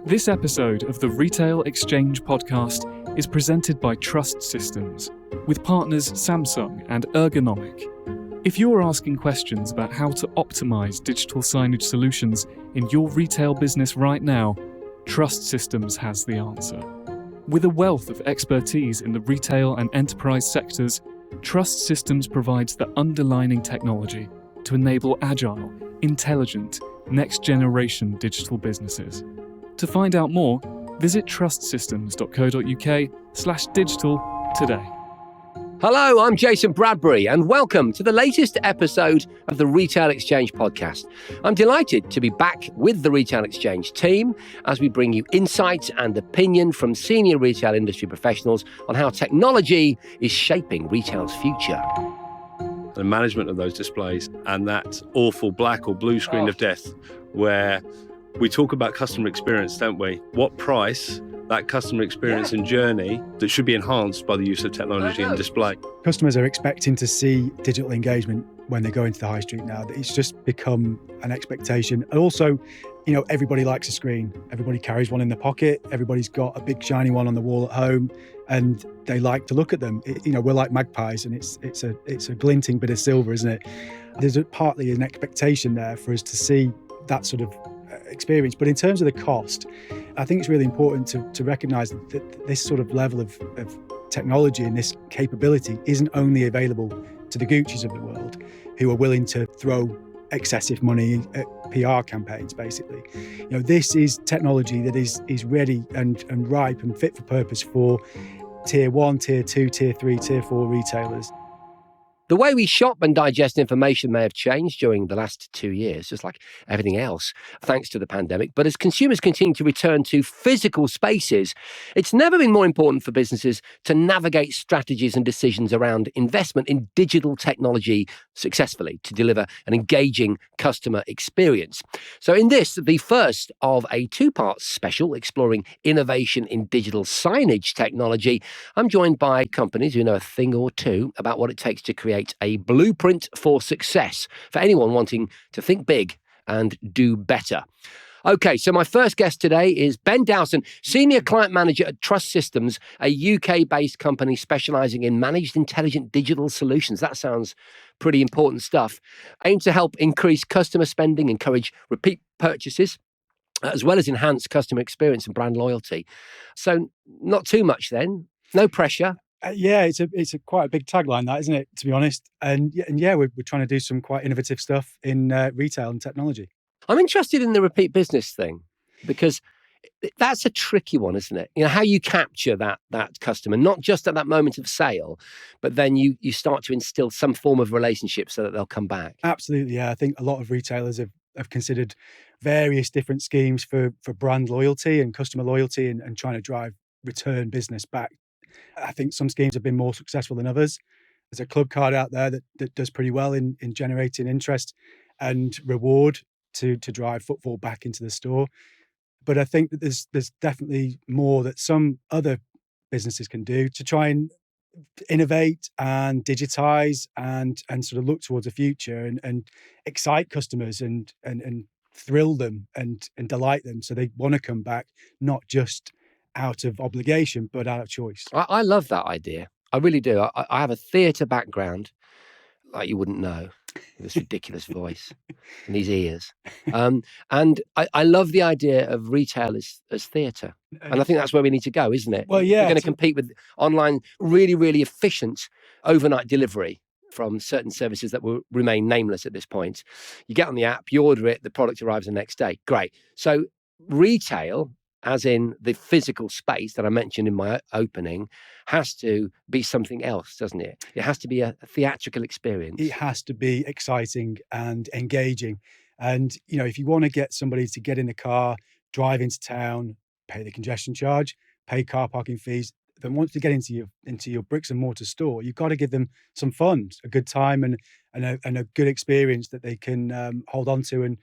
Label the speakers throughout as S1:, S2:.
S1: This episode of the Retail Exchange podcast is presented by Trust Systems, with partners Samsung and Ergonomic. If you're asking questions about how to optimize digital signage solutions in your retail business right now, Trust Systems has the answer. With a wealth of expertise in the retail and enterprise sectors, Trust Systems provides the underlying technology to enable agile, intelligent, next-generation digital businesses. To find out more, visit trustsystems.co.uk/digital today.
S2: Hello, I'm Jason Bradbury, and welcome to the latest episode of the Retail Exchange podcast. I'm delighted to be back with the Retail Exchange team as we bring you insight and opinion from senior retail industry professionals on how technology is shaping retail's future.
S3: The management of those displays and that awful black or blue screen of death where we talk about customer experience, don't we? What price that customer experience and journey that should be enhanced by the use of technology and display.
S4: Customers are expecting to see digital engagement when they go into the high street now. It's just become an expectation. And also, everybody likes a screen. Everybody carries one in their pocket. Everybody's got a big shiny one on the wall at home, and they like to look at them. We're like magpies, and it's a glinting bit of silver, isn't it? There's partly an expectation there for us to see that sort of experience. But in terms of the cost, I think it's really important to recognise that this sort of level of technology and this capability isn't only available to the Guccis of the world who are willing to throw excessive money at PR campaigns, basically. This is technology that is ready and ripe and fit for purpose for tier 1, tier 2, tier 3, tier 4 retailers.
S2: The way we shop and digest information may have changed during the last 2 years, just like everything else, thanks to the pandemic. But as consumers continue to return to physical spaces, it's never been more important for businesses to navigate strategies and decisions around investment in digital technology successfully to deliver an engaging customer experience. So in this, the first of a two-part special exploring innovation in digital signage technology, I'm joined by companies who know a thing or two about what it takes to create a blueprint for success for anyone wanting to think big and do better. Okay, so my first guest today is Ben Dowson, Senior Client Manager at Trust Systems, a UK-based company specialising in managed intelligent digital solutions. That sounds pretty important stuff. Aims to help increase customer spending, encourage repeat purchases, as well as enhance customer experience and brand loyalty. So not too much then, no pressure.
S4: It's a quite a big tagline, that, isn't it, to be honest? And we're trying to do some quite innovative stuff in retail and technology.
S2: I'm interested in the repeat business thing because that's a tricky one, isn't it? How you capture that customer, not just at that moment of sale, but then you start to instill some form of relationship so that they'll come back.
S4: Absolutely, yeah. I think a lot of retailers have considered various different schemes for brand loyalty and customer loyalty and trying to drive return business back. I think some schemes have been more successful than others. There's a club card out there that does pretty well in generating interest and reward to drive footfall back into the store. But I think that there's definitely more that some other businesses can do to try and innovate and digitize and sort of look towards the future and excite customers and thrill them and delight them so they want to come back, not just out of obligation, but out of choice.
S2: I love that idea. I really do. I have a theatre background, like you wouldn't know, with this ridiculous voice and these ears. And I love the idea of retail as theatre. And I think that's where we need to go, isn't it?
S4: Well, yeah.
S2: We're going to compete with online, really, really efficient overnight delivery from certain services that will remain nameless at this point. You get on the app, you order it, the product arrives the next day. Great. So retail, as in the physical space that I mentioned in my opening, has to be something else, doesn't it? It has to be a theatrical experience.
S4: It has to be exciting and engaging. And, if you want to get somebody to get in the car, drive into town, pay the congestion charge, pay car parking fees, then once they get into your bricks and mortar store, you've got to give them some fun, a good time and a good experience that they can hold on to and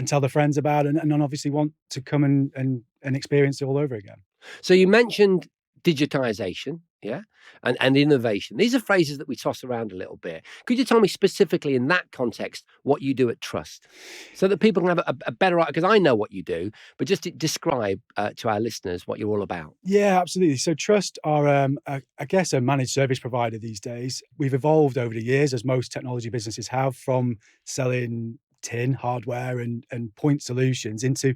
S4: tell their friends about and obviously want to come and experience it all over again.
S2: So you mentioned digitization Yeah. And innovation. These are phrases that we toss around a little bit. Could you tell me specifically in that context what you do at Trust so that people can have a better idea? Because I know what you do, but just to describe to our listeners what you're all about.
S4: Yeah, absolutely. So Trust are, I guess, a managed service provider these days. We've evolved over the years, as most technology businesses have, from selling tin hardware and point solutions into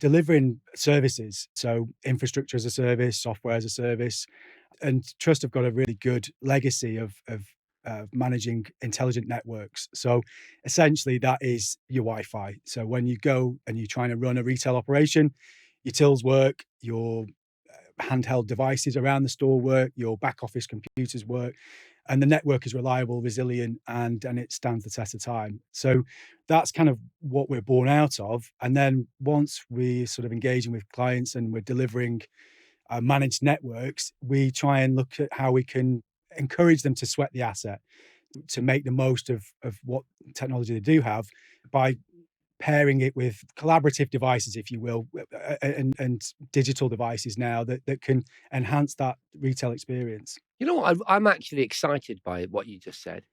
S4: delivering services. So infrastructure as a service, software as a service. And Trust have got a really good legacy of managing intelligent networks. So essentially, that is your Wi-Fi. So when you go and you're trying to run a retail operation, your tills work, your handheld devices around the store work, your back office computers work, and the network is reliable, resilient, and it stands the test of time. So that's kind of what we're born out of. And then once we're sort of engaging with clients and we're delivering managed networks, we try and look at how we can encourage them to sweat the asset, to make the most of what technology they do have by pairing it with collaborative devices, if you will, and digital devices now that can enhance that retail experience.
S2: You know what? I'm actually excited by what you just said.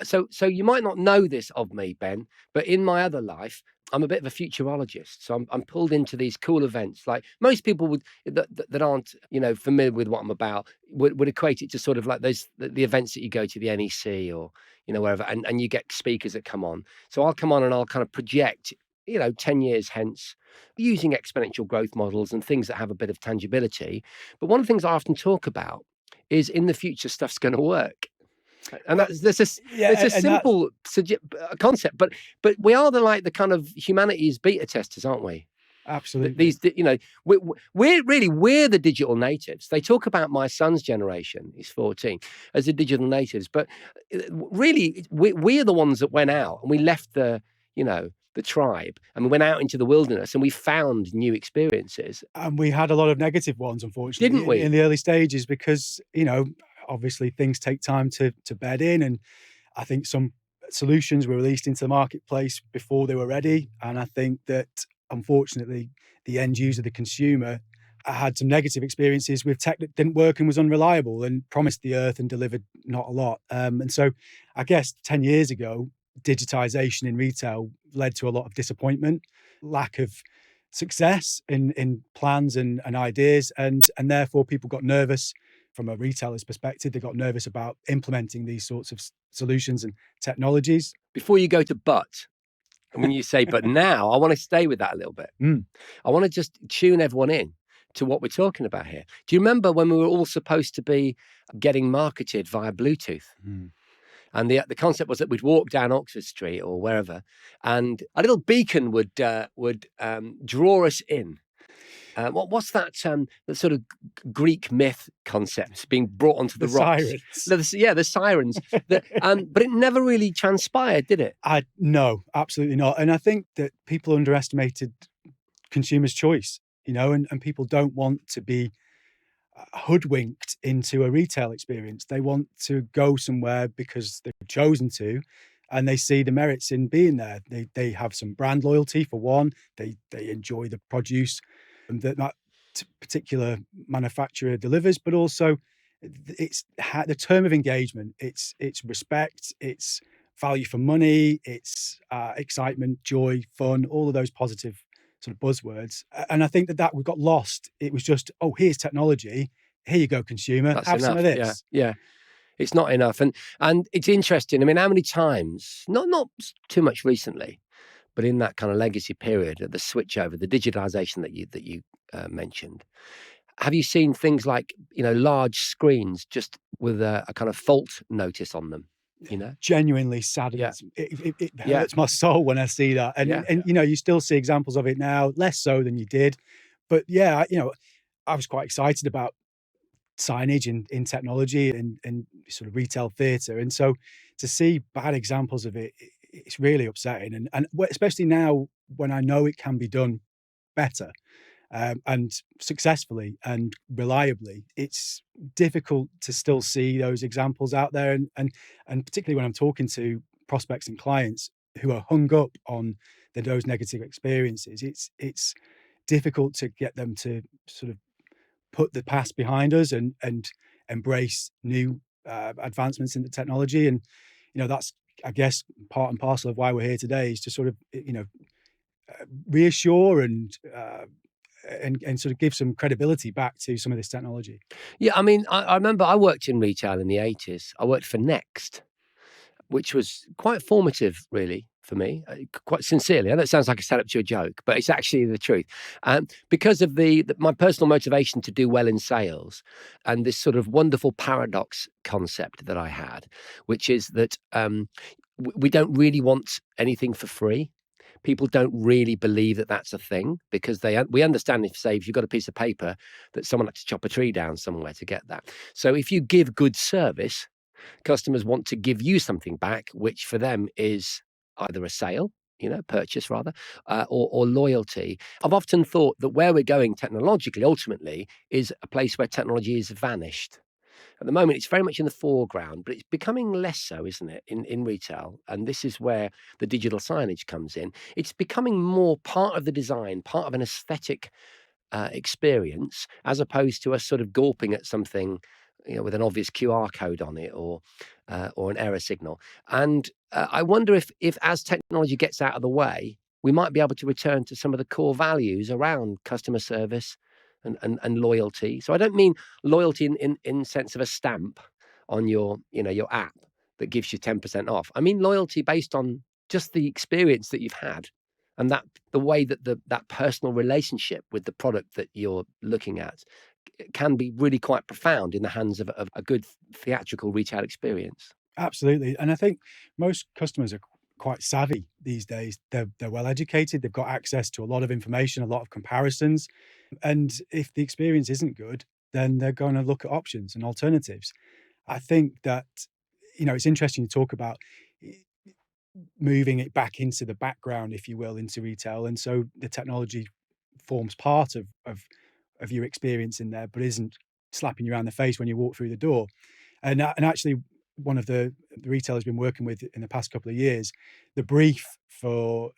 S2: So you might not know this of me, Ben, but in my other life, I'm a bit of a futurologist. So I'm pulled into these cool events. Like most people would that aren't familiar with what I'm about would equate it to sort of like those the events that you go to, the NEC or wherever, and you get speakers that come on. So I'll come on and I'll kind of project 10 years hence using exponential growth models and things that have a bit of tangibility. But one of the things I often talk about is in the future stuff's going to work. And it's a simple concept, but we are the kind of humanities beta testers, aren't we?
S4: Absolutely.
S2: We're the digital natives. They talk about my son's generation, he's 14, as the digital natives, but really we're the ones that went out and we left the tribe and we went out into the wilderness and we found new experiences.
S4: And we had a lot of negative ones, unfortunately,
S2: didn't we?
S4: In the early stages, because obviously things take time to bed in, and I think some solutions were released into the marketplace before they were ready, and I think that unfortunately the end user, the consumer, had some negative experiences with tech that didn't work and was unreliable and promised the earth and delivered not a lot. And so I guess 10 years ago, digitization in retail led to a lot of disappointment, lack of success in plans and ideas, and therefore people got nervous. From a retailer's perspective, they got nervous about implementing these sorts of solutions and technologies.
S2: Before you go to but, when you say but now, I want to stay with that a little bit. I want to just tune everyone in to what we're talking about here. Do you remember when we were all supposed to be getting marketed via Bluetooth? And the concept was that we'd walk down Oxford Street or wherever, and a little beacon would draw us in. What's that sort of Greek myth concept being brought onto the rocks?
S4: Sirens.
S2: The sirens. But it never really transpired, did it?
S4: No, absolutely not. And I think that people underestimated consumers' choice, and people don't want to be hoodwinked into a retail experience. They want to go somewhere because they've chosen to, and they see the merits in being there. They have some brand loyalty for one. They enjoy the produce that particular manufacturer delivers, but also it's the term of engagement. It's respect, it's value for money, it's excitement, joy, fun, all of those positive sort of buzzwords. And I think that we got lost. It was just, oh, here's technology. Here you go, consumer.
S2: That's
S4: have
S2: enough.
S4: some of this.
S2: Yeah. It's not enough. And it's interesting. I mean, how many times, not too much recently, but in that kind of legacy period, the switch over, the digitization that you mentioned, have you seen things like, large screens just with a kind of fault notice on them?
S4: Genuinely saddens. It hurts my soul when I see that. And you still see examples of it now, less so than you did. But yeah, I was quite excited about signage in technology and sort of retail theatre. And so to see bad examples of it, it's really upsetting. And especially now when I know it can be done better and successfully and reliably, it's difficult to still see those examples out there. And particularly when I'm talking to prospects and clients who are hung up on those negative experiences, it's difficult to get them to sort of put the past behind us and embrace new advancements in the technology. And that's, I guess, part and parcel of why we're here today, is to sort of reassure and sort of give some credibility back to some of this technology.
S2: Yeah, I mean, I remember I worked in retail in the 80s. I worked for Next, which was quite formative, really, for me, quite sincerely. I know it sounds like a setup to a joke, but it's actually the truth. Because of my personal motivation to do well in sales, and this sort of wonderful paradox concept that I had, which is that we don't really want anything for free. People don't really believe that that's a thing, because we understand, if you've got a piece of paper, that someone had to chop a tree down somewhere to get that. So if you give good service, customers want to give you something back, which for them is either a sale, purchase rather, or loyalty. I've often thought that where we're going technologically, ultimately, is a place where technology has vanished. At the moment, it's very much in the foreground, but it's becoming less so, isn't it, in retail? And this is where the digital signage comes in. It's becoming more part of the design, part of an aesthetic experience, as opposed to us sort of gawping at something, with an obvious QR code on it or an error signal. And I wonder if as technology gets out of the way, we might be able to return to some of the core values around customer service and loyalty. So I don't mean loyalty in sense of a stamp on your app that gives you 10% off. I mean loyalty based on just the experience that you've had, and that the way that that personal relationship with the product that you're looking at can be really quite profound in the hands of a good theatrical retail experience.
S4: Absolutely. And I think most customers are quite savvy these days. They're well educated. They've got access to a lot of information, a lot of comparisons. And if the experience isn't good, then they're going to look at options and alternatives. I think that, it's interesting to talk about moving it back into the background, if you will, into retail. And so the technology forms part of your experience in there, but isn't slapping you around the face when you walk through the door. And actually, one of the retailers I've been working with in the past couple of years, the brief for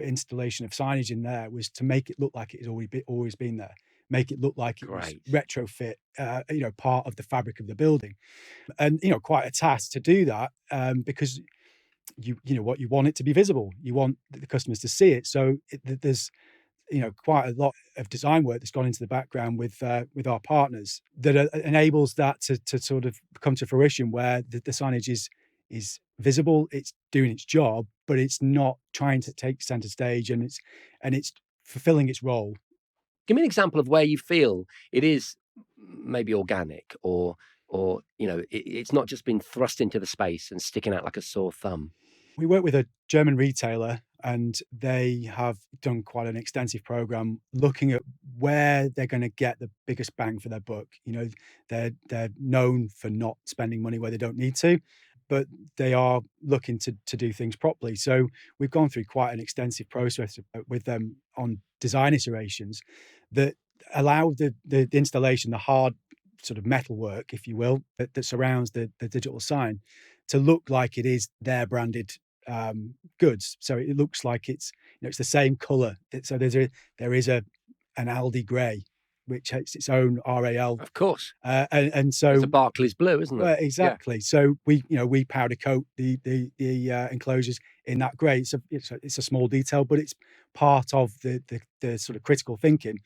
S4: installation of signage in there was to make it look like it has always been there, make it look like it was retrofit, part of the fabric of the building, and quite a task to do that, because you want it to be visible, you want the customers to see it. So there's quite a lot of design work that's gone into the background with our partners that enables that to sort of come to fruition, where the signage is visible, it's doing its job, but it's not trying to take center stage, and it's fulfilling its role.
S2: Give me an example of where you feel it is maybe organic, or it's not just been thrust into the space and sticking out like a sore thumb.
S4: We work with a German retailer, and they have done quite an extensive program looking at where they're going to get the biggest bang for their buck. They're known for not spending money where they don't need to, but they are looking to do things properly. So we've gone through quite an extensive process with them on design iterations that allow the installation, the hard sort of metalwork, if you will, that surrounds the digital sign, to look like it is their branded goods. So it looks like it's it's the same color. So there is an Aldi grey, which has its own RAL,
S2: of course,
S4: and so
S2: it's a Barclays blue, isn't it?
S4: Exactly. Yeah. So we powder coat the enclosures in that grey. It's a small detail, but it's part of the sort of critical thinking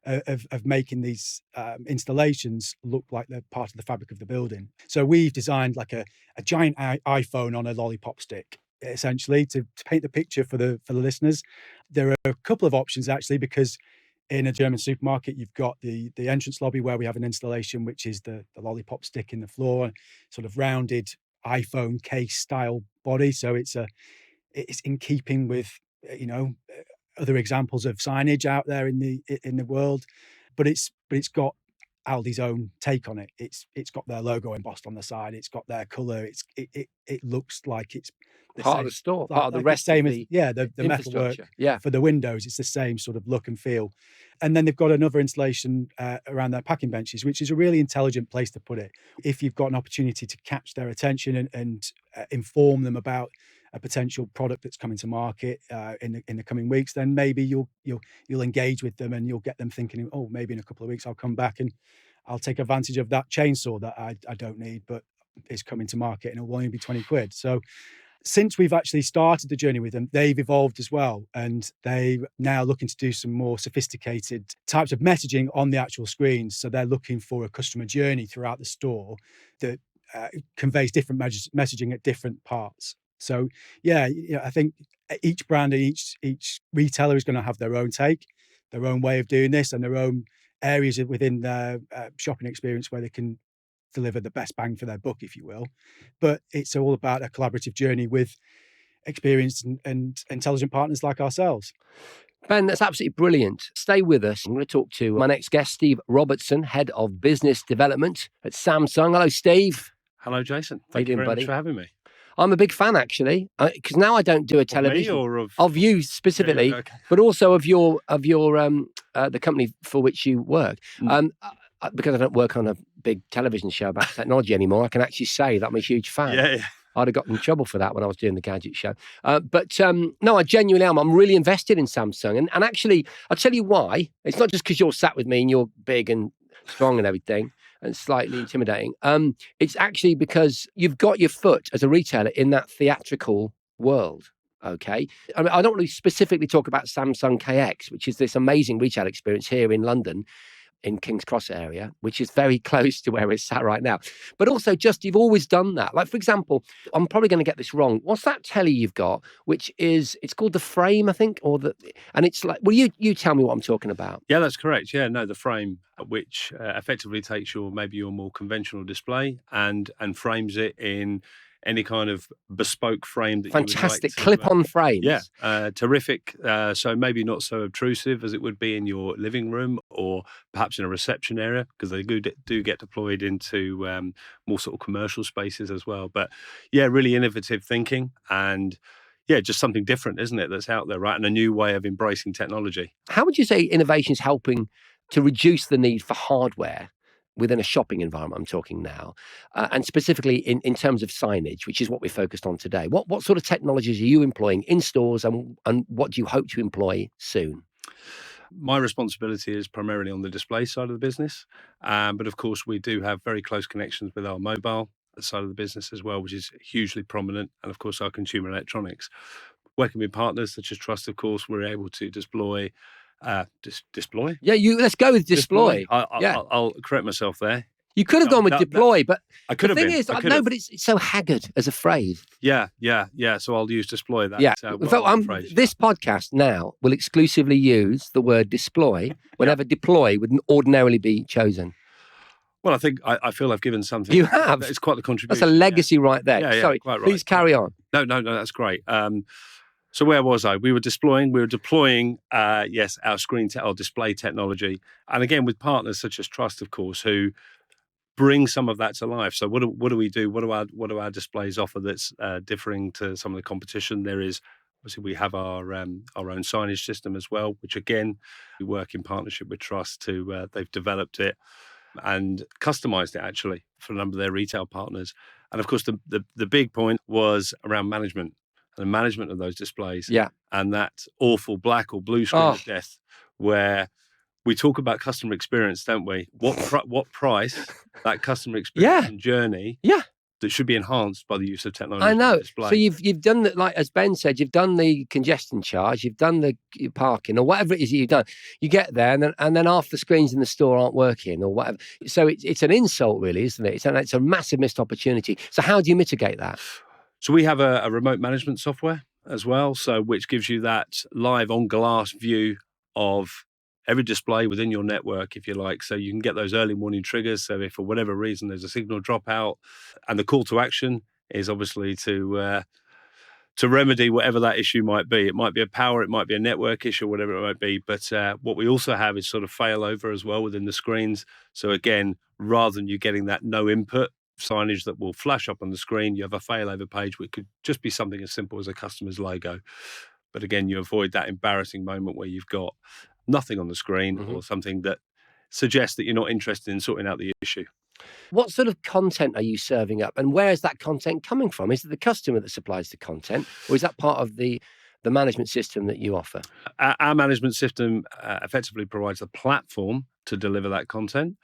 S4: of making these installations look like they're part of the fabric of the building. So we've designed like a giant iPhone on a lollipop stick, essentially, to paint the picture for the listeners. There are a couple of options, actually, because in a German supermarket, you've got the entrance lobby where we have an installation, which is the lollipop stick in the floor, sort of rounded iPhone case style body. So it's in keeping with other examples of signage out there in the world, but it's got Aldi's own take on it. It's got their logo embossed on the side. It's got their color. It looks like it's
S2: part of the store, part of the rest
S4: same
S2: of
S4: the
S2: the
S4: metalwork for the windows. It's the same sort of look and feel. And then they've got another installation around their packing benches, which is a really intelligent place to put it. If you've got an opportunity to catch their attention and inform them about a potential product that's coming to market in the coming weeks, then maybe you'll engage with them, and you'll get them thinking, oh, maybe in a couple of weeks I'll come back I'll take advantage of that chainsaw that I don't need, but it's coming to market and it'll only be 20 quid. So since we've actually started the journey with them, they've evolved as well. And they're now looking to do some more sophisticated types of messaging on the actual screens. So they're looking for a customer journey throughout the store that conveys different messaging at different parts. So yeah, I think each brand and each retailer is going to have their own take, their own way of doing this, and their own areas within their shopping experience where they can deliver the best bang for their buck, if you will. But it's all about a collaborative journey with experienced and intelligent partners like ourselves.
S2: Ben, that's absolutely brilliant. Stay with us. I'm going to talk to my next guest, Steve Robertson, Head of Business Development at Samsung. Hello, Steve.
S3: Hello, Jason.
S2: How you
S3: Thank you
S2: doing,
S3: very
S2: buddy?
S3: much for having me.
S2: I'm a big fan, actually, because now I don't do a television
S3: Of me or
S2: of you specifically,
S3: Okay.
S2: but also of your the company for which you work. Because I don't work on a big television show about technology anymore, I can actually say that I'm a huge fan.
S3: Yeah.
S2: I'd have gotten in trouble for that when I was doing the gadget show. But no, I genuinely am. I'm really invested in Samsung. And actually, I'll tell you why. It's not just because you're sat with me and you're big and strong and everything and slightly intimidating. It's actually because you've got your foot as a retailer in that theatrical world. Okay. I mean, I don't really specifically talk about Samsung KX, which is this amazing retail experience here in London, in King's Cross area, which is very close to where we're sat right now. But also just, you've always done that. Like, for example, I'm probably going to get this wrong. What's that telly you've got, which is, it's called the Frame, I think, and it's like, well, you tell me what I'm talking about.
S3: Yeah, that's correct. Yeah, no, the Frame, which effectively takes your more conventional display and frames it in any kind of bespoke frame that
S2: Fantastic
S3: you would like
S2: clip-on frames.
S3: Yeah, terrific. So maybe not so obtrusive as it would be in your living room or perhaps in a reception area, because they do get deployed into more sort of commercial spaces as well. But yeah, really innovative thinking and yeah, just something different, isn't it, that's out there, right? And a new way of embracing technology.
S2: How would you say innovation is helping to reduce the need for hardware within a shopping environment, I'm talking now, and specifically in terms of signage, which is what we're focused on today? What sort of technologies are you employing in stores and what do you hope to employ soon?
S3: My responsibility is primarily on the display side of the business. But of course, we do have very close connections with our mobile side of the business as well, which is hugely prominent. And of course, our consumer electronics. Working with partners such as Trust, of course, we're able to deploy. Deploy?
S2: Yeah, let's go with deploy.
S3: I'll correct myself there.
S2: You could have gone with deploy, but
S3: I could
S2: the
S3: have
S2: thing is, no, but it's so haggard as a phrase.
S3: Yeah. So I'll use deploy. That.
S2: Yeah. In fact, this podcast now will exclusively use the word deploy whenever deploy would ordinarily be chosen.
S3: Well, I think I feel I've given something.
S2: You have.
S3: It's quite the contribution.
S2: That's a legacy right there.
S3: Yeah,
S2: Sorry,
S3: quite right.
S2: Please carry on.
S3: No, that's great. So where was I? We were deploying, our our display technology. And again, with partners such as Trust, of course, who bring some of that to life. So what do we do? What do our displays offer that's differing to some of the competition? There is, obviously, we have our own signage system as well, which again, we work in partnership with Trust they've developed it and customized it actually for a number of their retail partners. And of course, the big point was around management. The management of those displays, and that awful black or blue screen of death, where we talk about customer experience, don't we? What price that customer experience and journey, that should be enhanced by the use of technology.
S2: I know.
S3: Display.
S2: So you've done that, like as Ben said, you've done the congestion charge, you've done the parking, or whatever it is that you've done. You get there, and then half the screens in the store aren't working, or whatever. So it's an insult, really, isn't it? It's a massive missed opportunity. So how do you mitigate that?
S3: So we have a remote management software as well, which gives you that live on glass view of every display within your network, if you like. So you can get those early morning triggers. So if for whatever reason there's a signal dropout, and the call to action is obviously to remedy whatever that issue might be. It might be a power, it might be a network issue, whatever it might be. But what we also have is sort of failover as well within the screens. So again, rather than you getting that no input signage that will flash up on the screen, you have a failover page, which could just be something as simple as a customer's logo. But again, you avoid that embarrassing moment where you've got nothing on the screen or something that suggests that you're not interested in sorting out the issue.
S2: What sort of content are you serving up, and where is that content coming from? Is it the customer that supplies the content, or is that part of the management system that you offer?
S3: Our management system effectively provides the platform to deliver that content.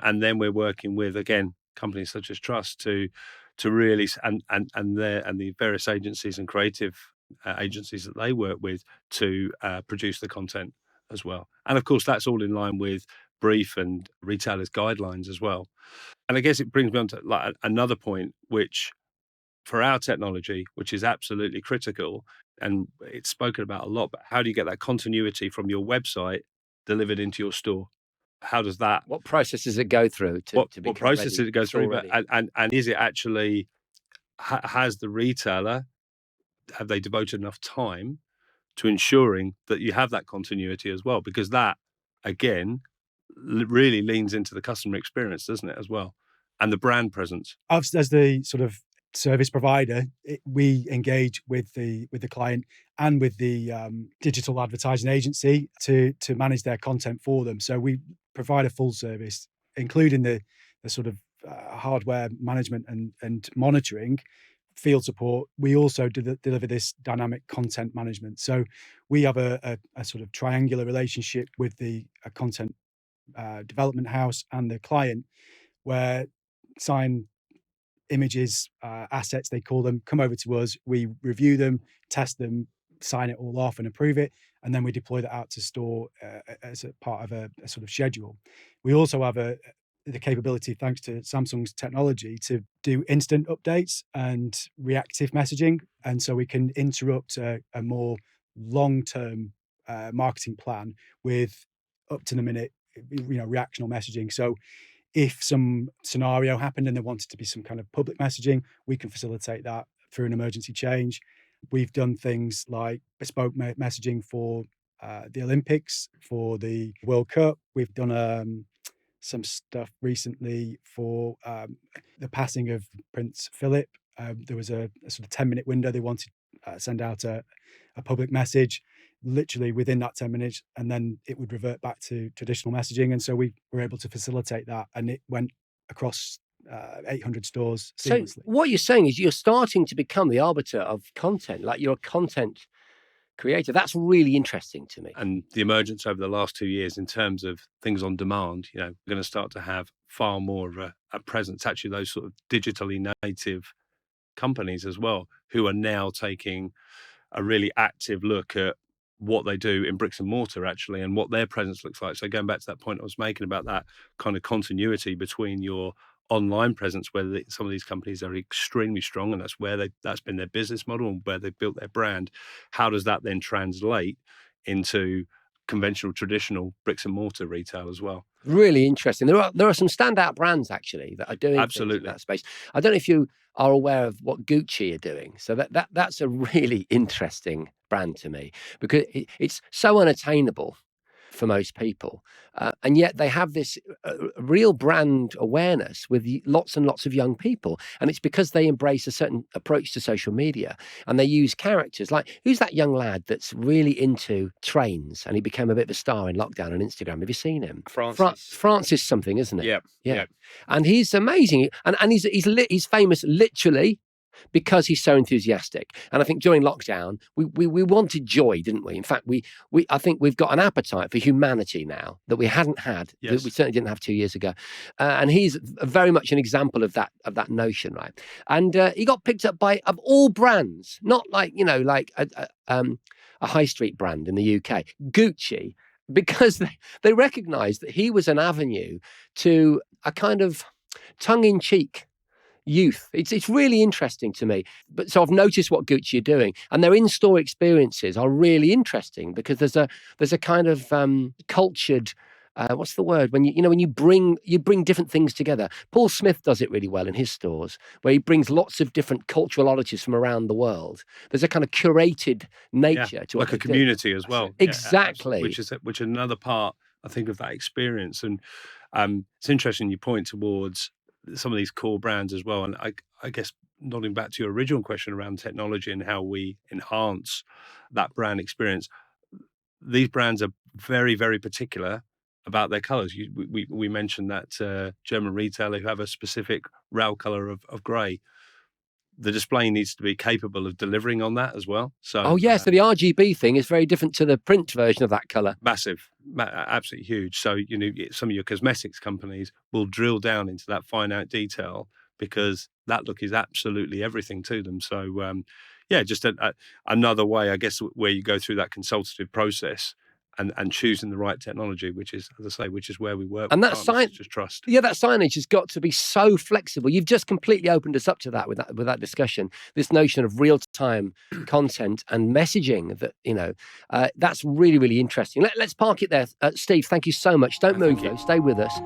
S3: And then we're working with, again, companies such as Trust to really and the various agencies and creative agencies that they work with to produce the content as well. And of course, that's all in line with brief and retailers' guidelines as well. And I guess it brings me on to like another point, which for our technology, which is absolutely critical, and it's spoken about a lot, but how do you get that continuity from your website delivered into your store? How does that?
S2: What process does it go through to become
S3: what process
S2: ready?
S3: does it go through?
S2: Ready.
S3: And is it actually, has the retailer, have they devoted enough time to ensuring that you have that continuity as well? Because that, again, really leans into the customer experience, doesn't it, as well? And the brand presence.
S4: As the sort of service provider, we engage with the client and with the digital advertising agency to manage their content for them. So we provide a full service, including the sort of hardware management and monitoring, field support. We also deliver this dynamic content management. So we have a sort of triangular relationship with the content development house and the client, where sign images, assets, they call them, come over to us, we review them, test them, sign it all off and approve it, and then we deploy that out to store as a part of a sort of schedule. We also have the capability, thanks to Samsung's technology, to do instant updates and reactive messaging, and so we can interrupt a more long-term marketing plan with up to the minute, reactional messaging. So if some scenario happened and there wanted to be some kind of public messaging, we can facilitate that through an emergency change. We've done things like bespoke messaging for the Olympics, for the World Cup. We've done some stuff recently for the passing of Prince Philip. There was a sort of 10-minute window. They wanted to send out a public message literally within that 10 minutes, and then it would revert back to traditional messaging. And so we were able to facilitate that, and it went across 800 stores seamlessly.
S2: So what you're saying is you're starting to become the arbiter of content, like you're a content creator. That's really interesting to me.
S3: And the emergence over the last 2 years in terms of things on demand, we're going to start to have far more of a presence, actually those sort of digitally native companies as well, who are now taking a really active look at what they do in bricks and mortar, actually, and what their presence looks like. So going back to that point I was making about that kind of continuity between your online presence, where some of these companies are extremely strong, and that's been their business model and where they've built their brand. How does that then translate into conventional, traditional bricks and mortar retail as well?
S2: Really interesting. There are some standout brands actually that are doing things in that space. I don't know if you are aware of what Gucci are doing. So that's a really interesting brand to me, because it's so unattainable for most people, and yet they have this real brand awareness with lots and lots of young people, and it's because they embrace a certain approach to social media, and they use characters like, who's that young lad that's really into trains and he became a bit of a star in lockdown on Instagram? Have you seen him? Francis something, isn't it? Yeah. And he's amazing, and he's famous literally because he's so enthusiastic. And I think during lockdown, we wanted joy, didn't we? In fact, I think we've got an appetite for humanity now that we hadn't had, that we certainly didn't have 2 years ago. And he's very much an example of that notion, right? And he got picked up by, of all brands, not like, like a high street brand in the UK, Gucci, because they recognized that he was an avenue to a kind of tongue-in-cheek youth. It's really interesting to me. But so I've noticed what Gucci are doing, and their in-store experiences are really interesting, because there's a kind of cultured, what's the word, when you bring different things together. Paul Smith does it really well in his stores, where he brings lots of different cultural oddities from around the world. There's a kind of curated nature to
S3: like a community as well.
S2: Exactly.
S3: Which is another part, I think, of that experience. And it's interesting you point towards some of these core brands as well. And I guess nodding back to your original question around technology and how we enhance that brand experience, these brands are very, very particular about their colours. We mentioned that German retailer who have a specific rail colour of grey. the display needs to be capable of delivering on that as well. So,
S2: so the RGB thing is very different to the print version of that colour.
S3: Massive, absolutely huge. So, some of your cosmetics companies will drill down into that finite detail because that look is absolutely everything to them. So, just another way, I guess, where you go through that consultative process and choosing the right technology, which is, as I say, where we work.
S2: And
S3: with
S2: that
S3: partners, just trust.
S2: Yeah, that signage has got to be so flexible. You've just completely opened us up to that with that discussion. This notion of real-time content and messaging that's really, really interesting. Let's park it there. Steve, thank you so much. Don't move though. Stay with us.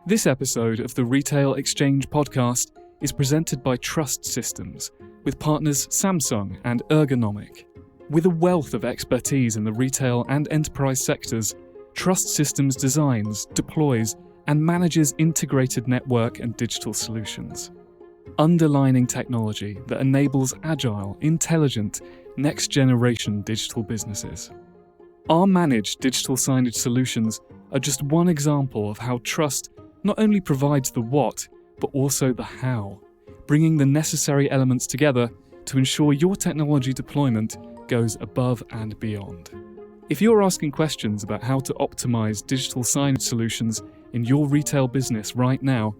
S1: This episode of the Retail Exchange podcast is presented by Trust Systems with partners Samsung and Ergonomic. With a wealth of expertise in the retail and enterprise sectors, Trust Systems designs, deploys, and manages integrated network and digital solutions. Underlining technology that enables agile, intelligent, next-generation digital businesses. Our managed digital signage solutions are just one example of how Trust not only provides the what, but also the how, bringing the necessary elements together to ensure your technology deployment goes above and beyond. If you're asking questions about how to optimize digital signage solutions in your retail business right now,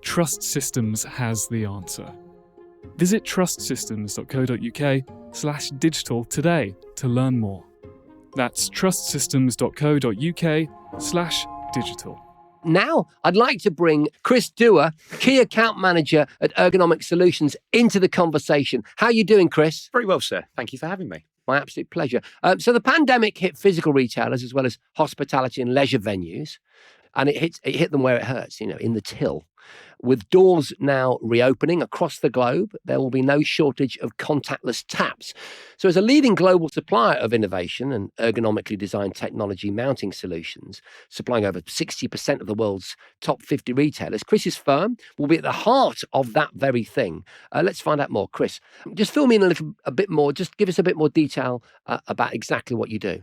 S1: Trust Systems has the answer. Visit trustsystems.co.uk/digital today to learn more. That's trustsystems.co.uk/digital.
S2: Now, I'd like to bring Chris Dewar, Key Account Manager at Ergonomic Solutions, into the conversation. How are you doing, Chris?
S5: Very well, sir. Thank you for having me.
S2: My absolute pleasure. So the pandemic hit physical retailers as well as hospitality and leisure venues, and it hit them where it hurts, in the till. With doors now reopening across the globe, there will be no shortage of contactless taps. So as a leading global supplier of innovation and ergonomically designed technology mounting solutions, supplying over 60% of the world's top 50 retailers, Chris's firm will be at the heart of that very thing. Let's find out more. Chris, just fill me in a bit more, just give us a bit more detail about exactly what you do.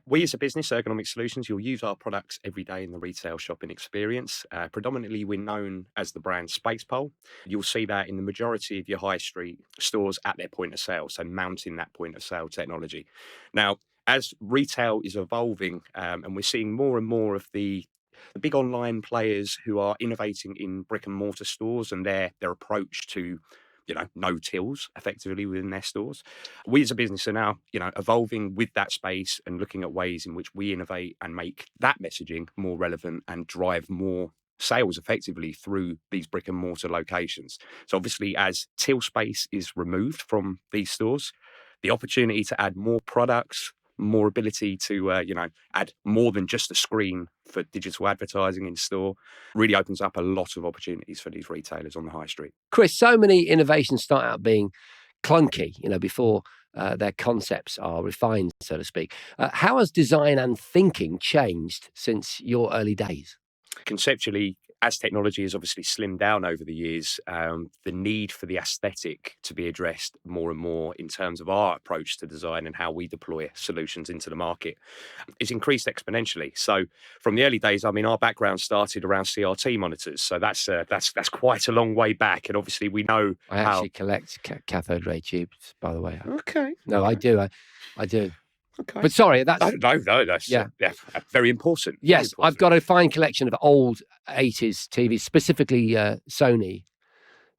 S5: We as a business, Ergonomic Solutions, you'll use our products every day in the retail shopping experience. Predominantly, we're known as the brand Spacepole. You'll see that in the majority of your high street stores at their point of sale, so mounting that point of sale technology. Now, as retail is evolving and we're seeing more and more of the big online players who are innovating in brick and mortar stores and their approach to no tills effectively within their stores. We as a business are now, evolving with that space and looking at ways in which we innovate and make that messaging more relevant and drive more sales effectively through these brick and mortar locations. So obviously, as till space is removed from these stores, the opportunity to add more products, more ability to, add more than just a screen for digital advertising in store really opens up a lot of opportunities for these retailers on the high street.
S2: Chris, so many innovations start out being clunky, before their concepts are refined, so to speak. How has design and thinking changed since your early days?
S5: Conceptually, as technology has obviously slimmed down over the years, the need for the aesthetic to be addressed more and more in terms of our approach to design and how we deploy solutions into the market is increased exponentially. So from the early days, our background started around CRT monitors. So that's quite a long way back. And obviously we know
S2: I actually collect cathode ray tubes, by the way.
S5: Okay.
S2: No, I do. I do.
S5: Okay.
S2: But sorry, that's...
S5: No, that's very important.
S2: Yes,
S5: very important.
S2: I've got a fine collection of old 80s TVs, specifically Sony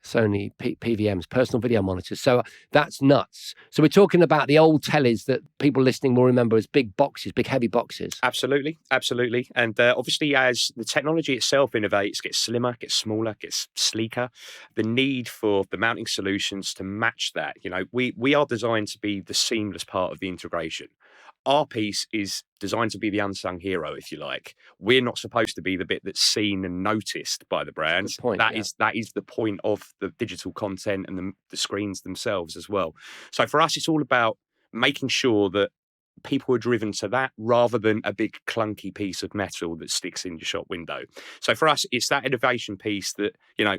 S2: PVMs, personal video monitors. So that's nuts. So we're talking about the old tellies that people listening will remember as big boxes, big heavy boxes.
S5: Absolutely. And obviously, as the technology itself innovates, gets slimmer, gets smaller, gets sleeker, the need for the mounting solutions to match that. We are designed to be the seamless part of the integration. Our piece is designed to be the unsung hero, if you like. We're not supposed to be the bit that's seen and noticed by the brands. That is the point of the digital content and the screens themselves as well. So for us, it's all about making sure that people are driven to that rather than a big clunky piece of metal that sticks in your shop window. So for us, it's that innovation piece that,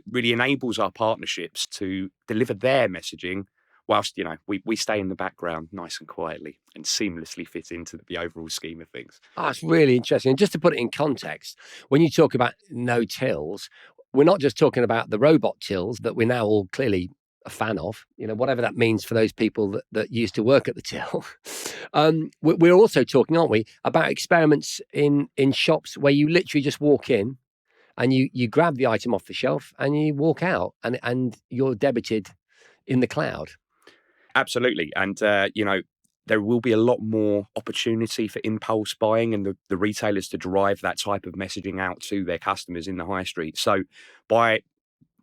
S5: really enables our partnerships to deliver their messaging whilst, we stay in the background nice and quietly and seamlessly fit into the overall scheme of things.
S2: Oh, it's really interesting. And just to put it in context, when you talk about no tills, we're not just talking about the robot tills that we're now all clearly a fan of, whatever that means for those people that used to work at the till. We're also talking, aren't we, about experiments in shops where you literally just walk in and you grab the item off the shelf and you walk out and you're debited in the cloud.
S5: Absolutely. And, there will be a lot more opportunity for impulse buying and the retailers to drive that type of messaging out to their customers in the high street. So by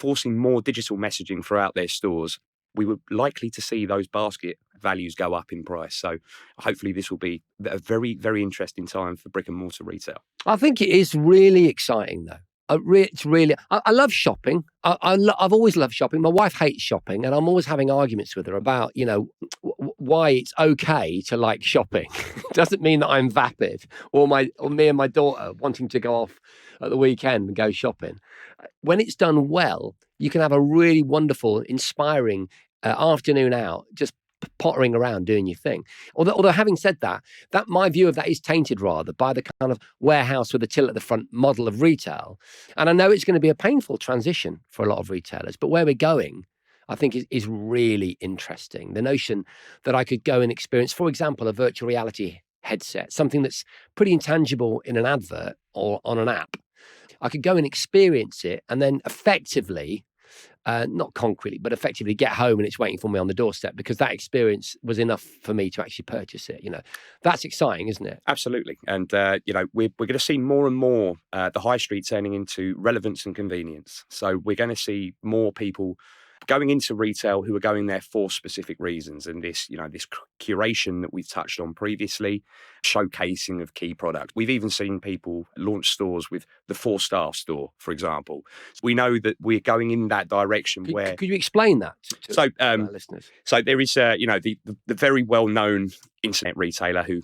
S5: forcing more digital messaging throughout their stores, we were likely to see those basket values go up in price. So hopefully this will be a very, very interesting time for brick and mortar retail.
S2: I think it is really exciting, though. It's really, I love shopping. I've always loved shopping. My wife hates shopping, and I'm always having arguments with her about, why it's okay to like shopping. It doesn't mean that I'm vapid, or me and my daughter wanting to go off at the weekend and go shopping. When it's done well, you can have a really wonderful, inspiring afternoon out, just pottering around doing your thing. Although having said that my view of that is tainted rather by the kind of warehouse with a till at the front model of retail. And I know it's going to be a painful transition for a lot of retailers, but where we're going, I think is really interesting. The notion that I could go and experience, for example, a virtual reality headset, something that's pretty intangible in an advert or on an app. I could go and experience it and then effectively, not concretely, but effectively get home and it's waiting for me on the doorstep because that experience was enough for me to actually purchase it. That's exciting, isn't it?
S5: Absolutely. And, we're going to see more and more the high street turning into relevance and convenience. So we're going to see more people going into retail who are going there for specific reasons. And this curation that we've touched on previously, showcasing of key product. We've even seen people launch stores with the 4-star store, for example. We know that we're going in that direction.
S2: Could you explain that to our listeners?
S5: So there is, the very well-known internet retailer who,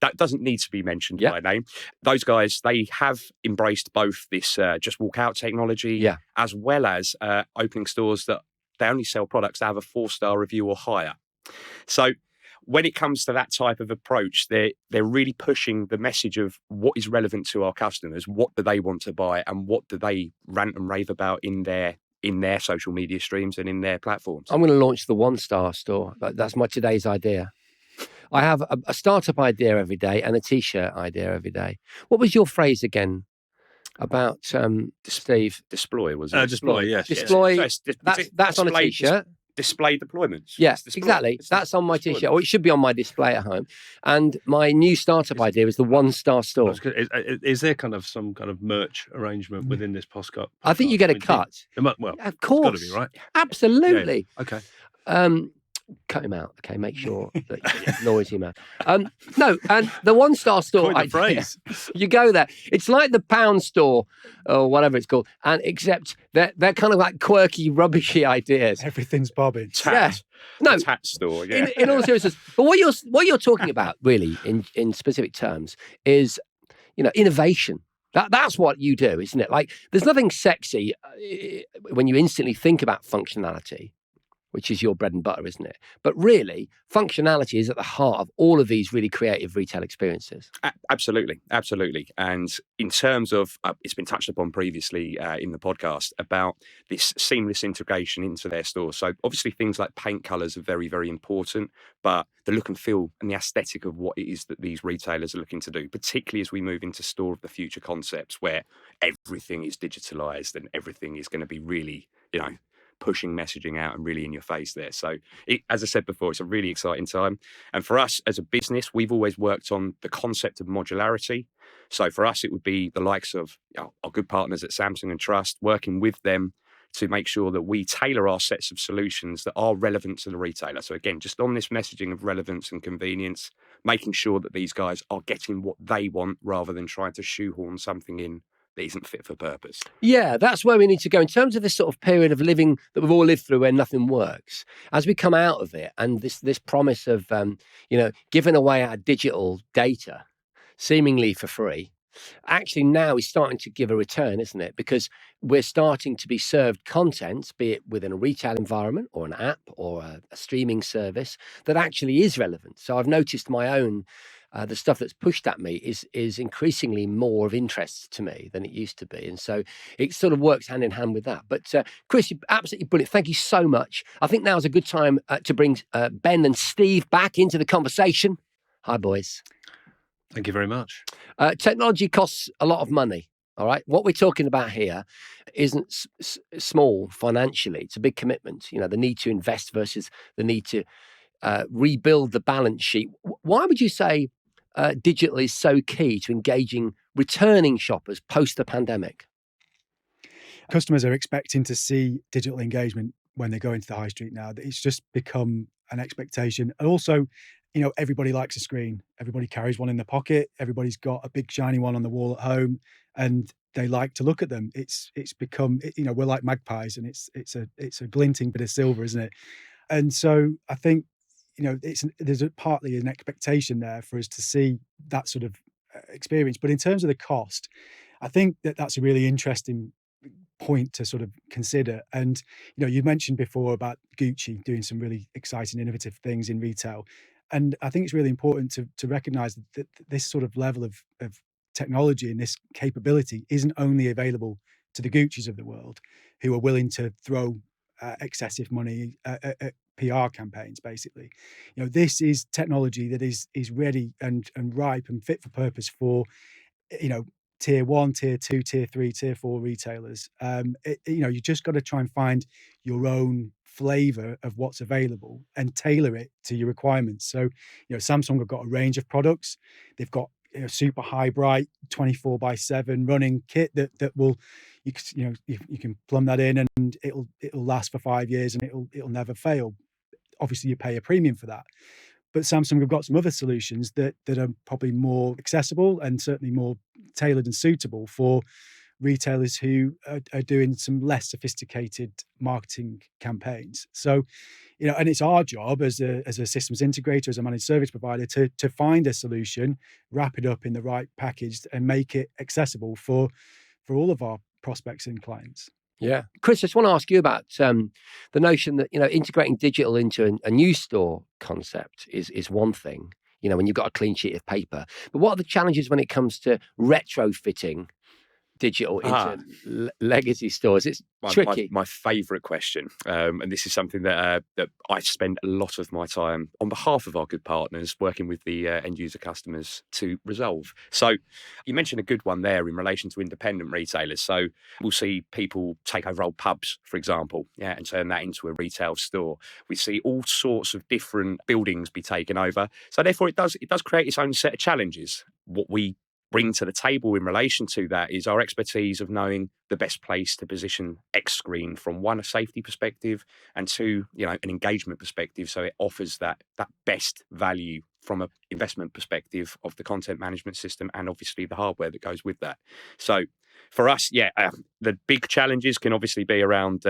S5: that doesn't need to be mentioned by name. Those guys, they have embraced both this just walk out technology as well as opening stores that they only sell products that have a 4-star review or higher. So when it comes to that type of approach, they're really pushing the message of what is relevant to our customers, what do they want to buy, and what do they rant and rave about in their social media streams and in their platforms.
S2: I'm going to launch the 1-star store. That's my today's idea. I have a startup idea every day and a T-shirt idea every day. What was your phrase again about Steve?
S3: Deploy, was it?
S5: Deploy, yes.
S2: Deploy,
S5: yes.
S2: that's on a T-shirt.
S5: Display deployments.
S2: Yes, exactly. That's on my T-shirt, or it should be on my display at home. And my new startup idea is the 1-star store.
S3: Is there kind of some kind of merch arrangement within this podcast?
S2: I think you get a cut.
S3: Well,
S2: of course.
S3: It's got to be, right?
S2: Absolutely.
S3: Yeah. Okay.
S2: Cut him out, okay? Make sure that noisy man. No, and the 1-star store.
S3: Quite the phrase.
S2: You go there. It's like the pound store or whatever it's called, and except they're kind of like quirky, rubbishy ideas.
S4: Everything's bobbing.
S2: No,
S5: tat store. Yeah.
S2: In all seriousness, but what you're talking about, really, in specific terms, is innovation. That's what you do, isn't it? Like, there's nothing sexy when you instantly think about functionality, which is your bread and butter, isn't it? But really, functionality is at the heart of all of these really creative retail experiences.
S5: Absolutely. And in terms of, it's been touched upon previously in the podcast about this seamless integration into their stores. So obviously things like paint colours are very, very important, but the look and feel and the aesthetic of what it is that these retailers are looking to do, particularly as we move into store of the future concepts where everything is digitalised and everything is going to be really, pushing messaging out and really in your face there. So as I said before, it's a really exciting time. And for us as a business, we've always worked on the concept of modularity. So for us, it would be the likes of our good partners at Samsung and Trust, working with them to make sure that we tailor our sets of solutions that are relevant to the retailer. So again, just on this messaging of relevance and convenience, making sure that these guys are getting what they want rather than trying to shoehorn something in that isn't fit for purpose.
S2: Yeah, that's where we need to go in terms of this sort of period of living that we've all lived through where nothing works. As we come out of it, and this promise of giving away our digital data seemingly for free, actually now is starting to give a return, isn't it? Because we're starting to be served content, be it within a retail environment or an app or a streaming service, that actually is relevant. So I've noticed my own the stuff that's pushed at me is increasingly more of interest to me than it used to be. And so it sort of works hand in hand with that. But Chris, you're absolutely brilliant. Thank you so much. I think now's a good time to bring Ben and Steve back into the conversation. Hi, boys.
S3: Thank you very much.
S2: Technology costs a lot of money. All right. What we're talking about here isn't small financially. It's a big commitment. The need to invest versus the need to rebuild the balance sheet. Why would you say digital is so key to engaging returning shoppers post the pandemic?
S4: Customers are expecting to see digital engagement when they go into the high street now. It's just become an expectation. And also, everybody likes a screen. Everybody carries one in their pocket. Everybody's got a big shiny one on the wall at home, and they like to look at them. It's become, we're like magpies, and it's a glinting bit of silver, isn't it? And so I think, there's partly an expectation there for us to see that sort of experience. But in terms of the cost, I think that's a really interesting point to sort of consider. And you mentioned before about Gucci doing some really exciting, innovative things in retail, and I think it's really important to recognize that this sort of level of technology and this capability isn't only available to the Guccis of the world, who are willing to throw excessive money at PR campaigns. Basically, this is technology that is ready and ripe and fit for purpose for tier 1, tier 2, tier 3, tier 4 retailers. You just got to try and find your own flavor of what's available and tailor it to your requirements. So, Samsung have got a range of products. They've got super high bright 24/7 running kit that will, you can plumb that in and it'll last for 5 years and it'll never fail. Obviously, you pay a premium for that. But Samsung have got some other solutions that are probably more accessible and certainly more tailored and suitable for retailers who are doing some less sophisticated marketing campaigns. So, and it's our job as a systems integrator, as a managed service provider, to find a solution, wrap it up in the right package, and make it accessible for all of our prospects and clients.
S2: Yeah. Chris, I just want to ask you about the notion that, integrating digital into a new store concept is one thing, when you've got a clean sheet of paper. But what are the challenges when it comes to retrofitting digital into legacy stores? It's tricky.
S5: My favourite question, and this is something that I spend a lot of my time on behalf of our good partners working with the end user customers to resolve. So you mentioned a good one there in relation to independent retailers. So we'll see people take over old pubs, for example, and turn that into a retail store. We see all sorts of different buildings be taken over. So therefore it does create its own set of challenges. What we bring to the table in relation to that is our expertise of knowing the best place to position X screen from one, a safety perspective, and two, an engagement perspective. So it offers that best value from an investment perspective of the content management system and obviously the hardware that goes with that. So for us, the big challenges can obviously be around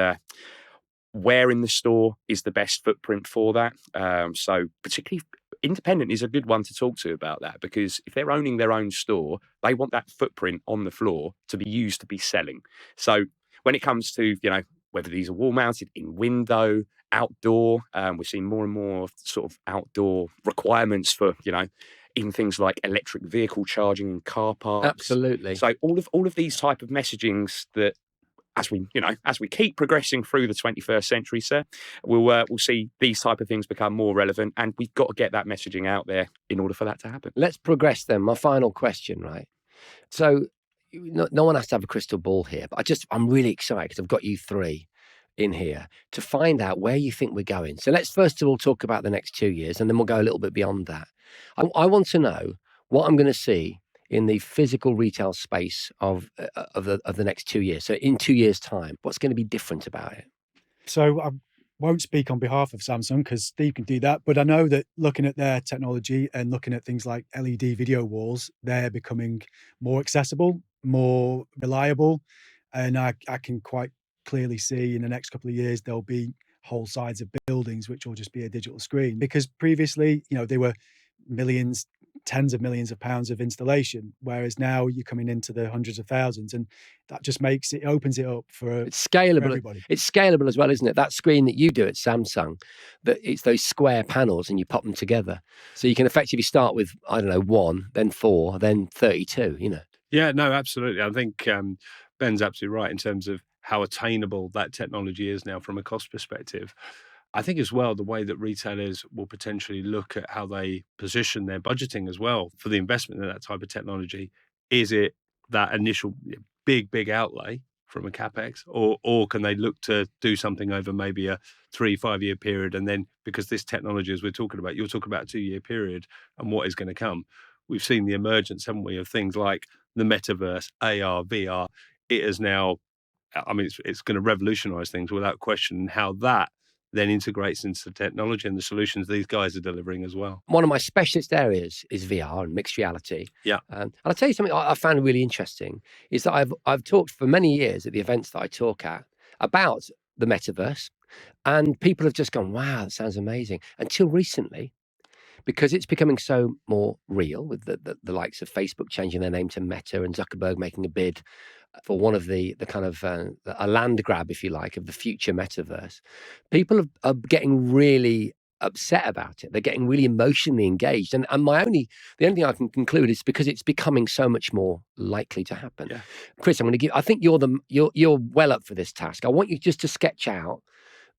S5: where in the store is the best footprint for that. So particularly independent is a good one to talk to about that, because if they're owning their own store, they want that footprint on the floor to be used to be selling. So when it comes to, whether these are wall mounted, in window, outdoor, we're seeing more and more sort of outdoor requirements for, even things like electric vehicle charging in car parks.
S2: Absolutely.
S5: So all of these type of messagings that, as we keep progressing through the 21st century, sir, we'll see these type of things become more relevant, and we've got to get that messaging out there in order for that to happen.
S2: Let's progress then. My final question, right? So no one has to have a crystal ball here, but I'm really excited because I've got you three in here to find out where you think we're going. So let's first of all talk about the next 2 years, and then we'll go a little bit beyond that. I want to know what I'm going to see in the physical retail space of the next 2 years. So in 2 years' time, what's going to be different about it?
S4: So I won't speak on behalf of Samsung because Steve can do that, but I know that looking at their technology and looking at things like LED video walls, they're becoming more accessible, more reliable, and I can quite clearly see in the next couple of years there'll be whole sides of buildings which will just be a digital screen, because previously, they were millions, tens of millions of pounds of installation, whereas now you're coming into the hundreds of thousands, and that just opens it up for
S2: It's scalable.
S4: everybody.
S2: It's scalable as well, isn't it? That screen that you do at Samsung, that it's those square panels and you pop them together. So you can effectively start with, I don't know, 1, then 4, then 32,
S3: Yeah, no, absolutely. I think Ben's absolutely right in terms of how attainable that technology is now from a cost perspective. I think as well, the way that retailers will potentially look at how they position their budgeting as well for the investment in that type of technology. Is it that initial big outlay from a CapEx, or can they look to do something over maybe a 3-5 year period? And then, because this technology, as we're talking about, you're talking about a 2-year period and what is going to come. We've seen the emergence, haven't we, of things like the metaverse, AR, VR. It is now, I mean, it's going to revolutionize things without question, and how that then integrates into the technology and the solutions these guys are delivering as well.
S2: One of my specialist areas is VR and mixed reality.
S3: Yeah.
S2: And I'll tell you something I found really interesting is that I've talked for many years at the events that I talk at about the metaverse, and people have just gone, wow, that sounds amazing, until recently, because it's becoming so more real with the likes of Facebook changing their name to Meta and Zuckerberg making a bid for one of the kind of a land grab, if you like, of the future metaverse. People are getting really upset about it. They're getting really emotionally engaged. And the only thing I can conclude is because it's becoming so much more likely to happen. Yeah. Chris, I'm going to give, I think you're well up for this task. I want you just to sketch out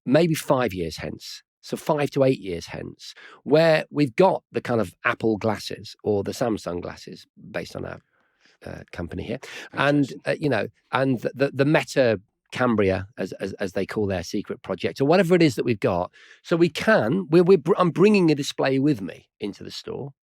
S2: maybe 5 years hence. So 5 to 8 years hence, where we've got the kind of Apple glasses or the Samsung glasses based on our company here, and and the Meta Cambria, as they call their secret project, or whatever it is that we've got. So I'm bringing a display with me into the store.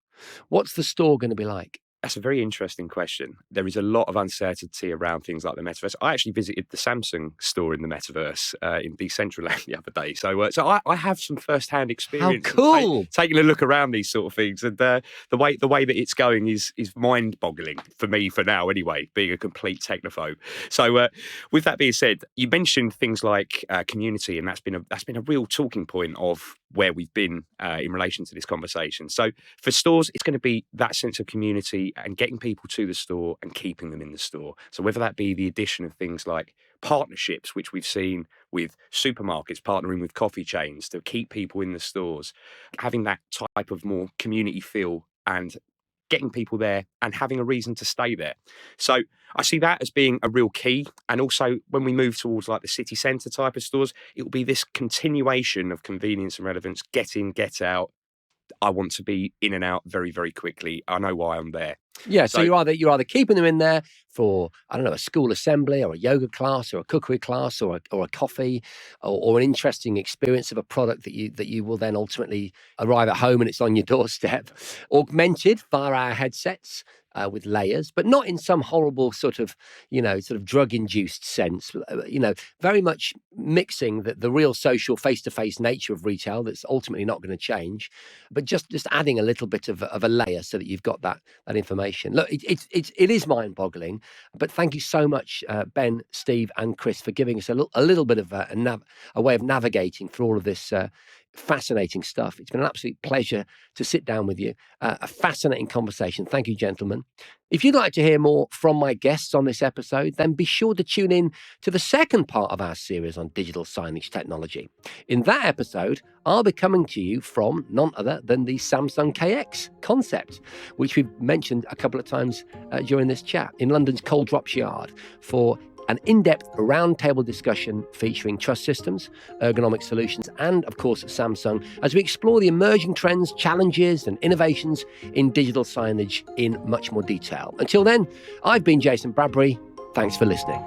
S2: What's the store going to be like?
S5: That's a very interesting question. There is a lot of uncertainty around things like the metaverse. I actually visited the Samsung store in the metaverse in Decentraland the other day. So I have some first-hand experience.
S2: How cool!
S5: Taking a look around these sort of things. And the way that it's going is mind-boggling for me for now anyway, being a complete technophobe. So with that being said, you mentioned things like community, and that's been a real talking point of where we've been in relation to this conversation. So for stores, it's going to be that sense of community and getting people to the store and keeping them in the store. So whether that be the addition of things like partnerships, which we've seen with supermarkets partnering with coffee chains to keep people in the stores, having that type of more community feel and getting people there and having a reason to stay there. So I see that as being a real key. And also when we move towards like the city centre type of stores, it will be this continuation of convenience and relevance, get in, get out. I want to be in and out very, very quickly. I know why I'm there.
S2: Yeah, so you're either keeping them in there for, I don't know, a school assembly or a yoga class or a cookery class or a coffee or an interesting experience of a product that you will then ultimately arrive at home and it's on your doorstep, augmented via our headsets. With layers, but not in some horrible sort of drug-induced sense, very much mixing the real social face-to-face nature of retail that's ultimately not going to change, but just adding a little bit of a layer so that you've got that information. Look, it is mind-boggling, but thank you so much, Ben, Steve and Chris, for giving us a little bit of a way of navigating through all of this fascinating stuff. It's been an absolute pleasure to sit down with you. A fascinating conversation. Thank you, gentlemen. If you'd like to hear more from my guests on this episode, then be sure to tune in to the second part of our series on digital signage technology. In that episode, I'll be coming to you from none other than the Samsung KX concept, which we've mentioned a couple of times during this chat in London's Coal Drops Yard for an in-depth roundtable discussion featuring Trust Systems, Ergonomic Solutions, and, of course, Samsung, as we explore the emerging trends, challenges, and innovations in digital signage in much more detail. Until then, I've been Jason Bradbury. Thanks for listening.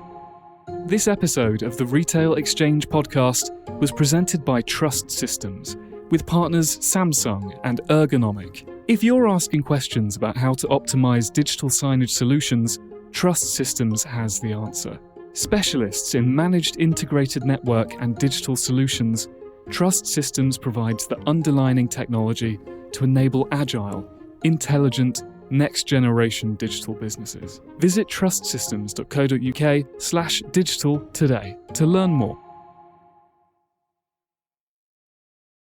S1: This episode of the Retail Exchange podcast was presented by Trust Systems, with partners Samsung and Ergonomic. If you're asking questions about how to optimize digital signage solutions, Trust Systems has the answer. Specialists in managed integrated network and digital solutions, Trust Systems provides the underlying technology to enable agile, intelligent, next-generation digital businesses. Visit trustsystems.co.uk/digital today to learn more.